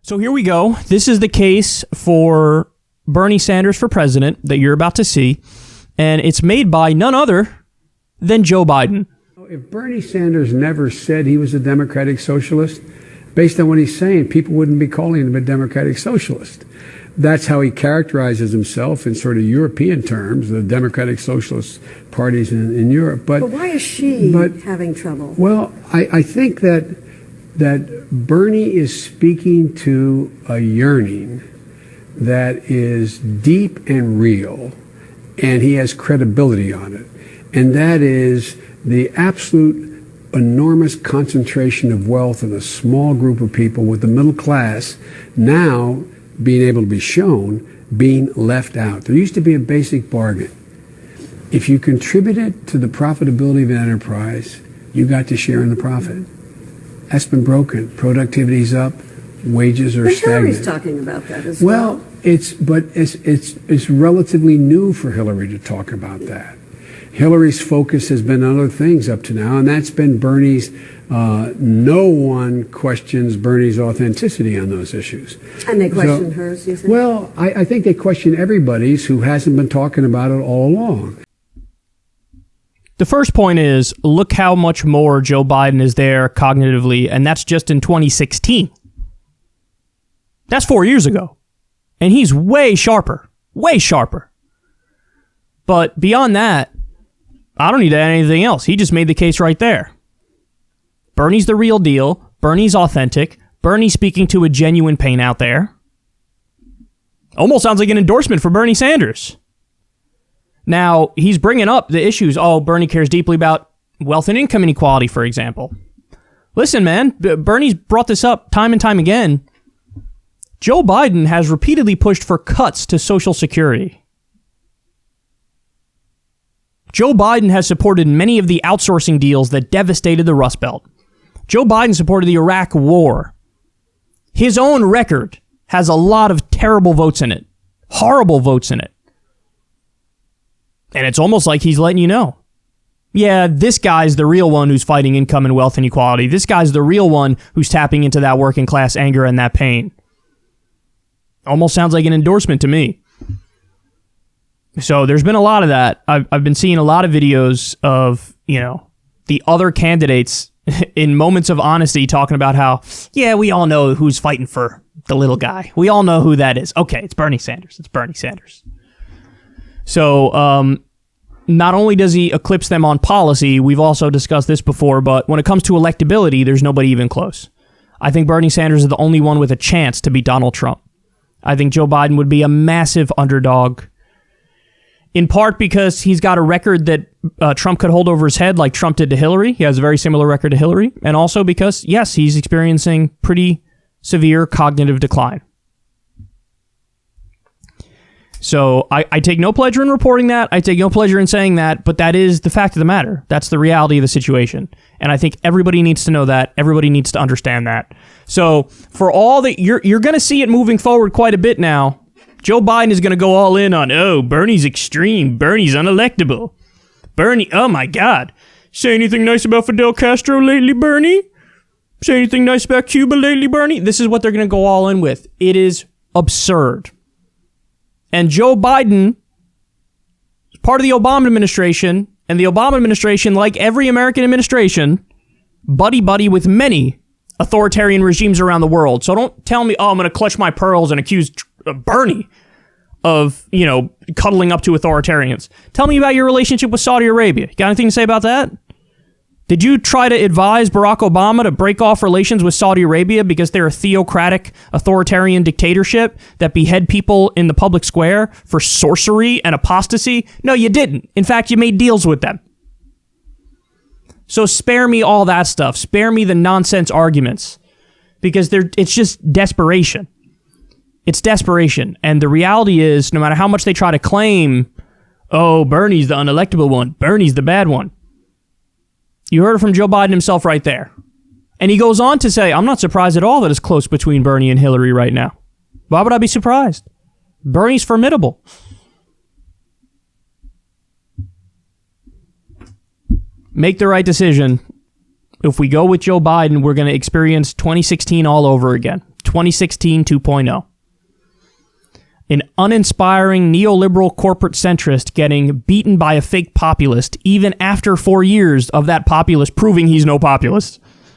So here we go. This is the case for Bernie Sanders for president that you're about to see, and it's made by none other than Joe Biden. If Bernie Sanders never said he was a democratic socialist, based on what he's saying, people wouldn't be calling him a democratic socialist. That's how he characterizes himself in sort of European terms, the democratic socialist parties in Europe. But why is she having trouble? Well, I think that Bernie is speaking to a yearning that is deep and real, and he has credibility on it. And that is the absolute enormous concentration of wealth in a small group of people, with the middle class now being able to be shown being left out. There used to be a basic bargain. If you contributed to the profitability of an enterprise, you got to share in the profit. That's been broken. Productivity's up, wages are stagnant. Hillary's talking about that as well. Well, it's relatively new for Hillary to talk about that. Hillary's focus has been on other things up to now, and that's been Bernie's. No one questions Bernie's authenticity on those issues. And they question hers, you think? Well, I think they question everybody's who hasn't been talking about it all along. The first point is, look how much more Joe Biden is there cognitively, and that's just in 2016. That's 4 years ago. And he's way sharper. Way sharper. But beyond that, I don't need to add anything else. He just made the case right there. Bernie's the real deal. Bernie's authentic. Bernie's speaking to a genuine pain out there. Almost sounds like an endorsement for Bernie Sanders. Now, he's bringing up the issues. Oh, Bernie cares deeply about wealth and income inequality, for example. Listen, man, Bernie's brought this up time and time again. Joe Biden has repeatedly pushed for cuts to Social Security. Joe Biden has supported many of the outsourcing deals that devastated the Rust Belt. Joe Biden supported the Iraq War. His own record has a lot of terrible votes in it. Horrible votes in it. And it's almost like he's letting you know. Yeah, this guy's the real one who's fighting income and wealth inequality. This guy's the real one who's tapping into that working class anger and that pain. Almost sounds like an endorsement to me. So there's been a lot of that. I've been seeing a lot of videos of, the other candidates in moments of honesty talking about how, yeah, we all know who's fighting for the little guy. We all know who that is. Okay, it's Bernie Sanders. It's Bernie Sanders. So not only does he eclipse them on policy, we've also discussed this before, but when it comes to electability, there's nobody even close. I think Bernie Sanders is the only one with a chance to beat Donald Trump. I think Joe Biden would be a massive underdog, in part because he's got a record that Trump could hold over his head like Trump did to Hillary. He has a very similar record to Hillary. And also because, yes, he's experiencing pretty severe cognitive decline. So I take no pleasure in reporting that. I take no pleasure in saying that, but that is the fact of the matter. That's the reality of the situation. And I think everybody needs to know that. Everybody needs to understand that. So for all that, you're going to see it moving forward quite a bit now. Joe Biden is going to go all in on, Bernie's extreme. Bernie's unelectable. Bernie, oh my God. Say anything nice about Fidel Castro lately, Bernie? Say anything nice about Cuba lately, Bernie? This is what they're going to go all in with. It is absurd. And Joe Biden is part of the Obama administration, and the Obama administration, like every American administration, buddy with many authoritarian regimes around the world. So don't tell me, I'm going to clutch my pearls and accuse Bernie of, cuddling up to authoritarians. Tell me about your relationship with Saudi Arabia. Got anything to say about that? Did you try to advise Barack Obama to break off relations with Saudi Arabia because they're a theocratic, authoritarian dictatorship that behead people in the public square for sorcery and apostasy? No, you didn't. In fact, you made deals with them. So spare me all that stuff. Spare me the nonsense arguments, because it's just desperation. It's desperation. And the reality is, no matter how much they try to claim, Bernie's the unelectable one, Bernie's the bad one, you heard it from Joe Biden himself right there. And he goes on to say, I'm not surprised at all that it's close between Bernie and Hillary right now. Why would I be surprised? Bernie's formidable. Make the right decision. If we go with Joe Biden, we're going to experience 2016 all over again. 2016 2.0. An uninspiring neoliberal corporate centrist getting beaten by a fake populist even after 4 years of that populist proving he's no populist.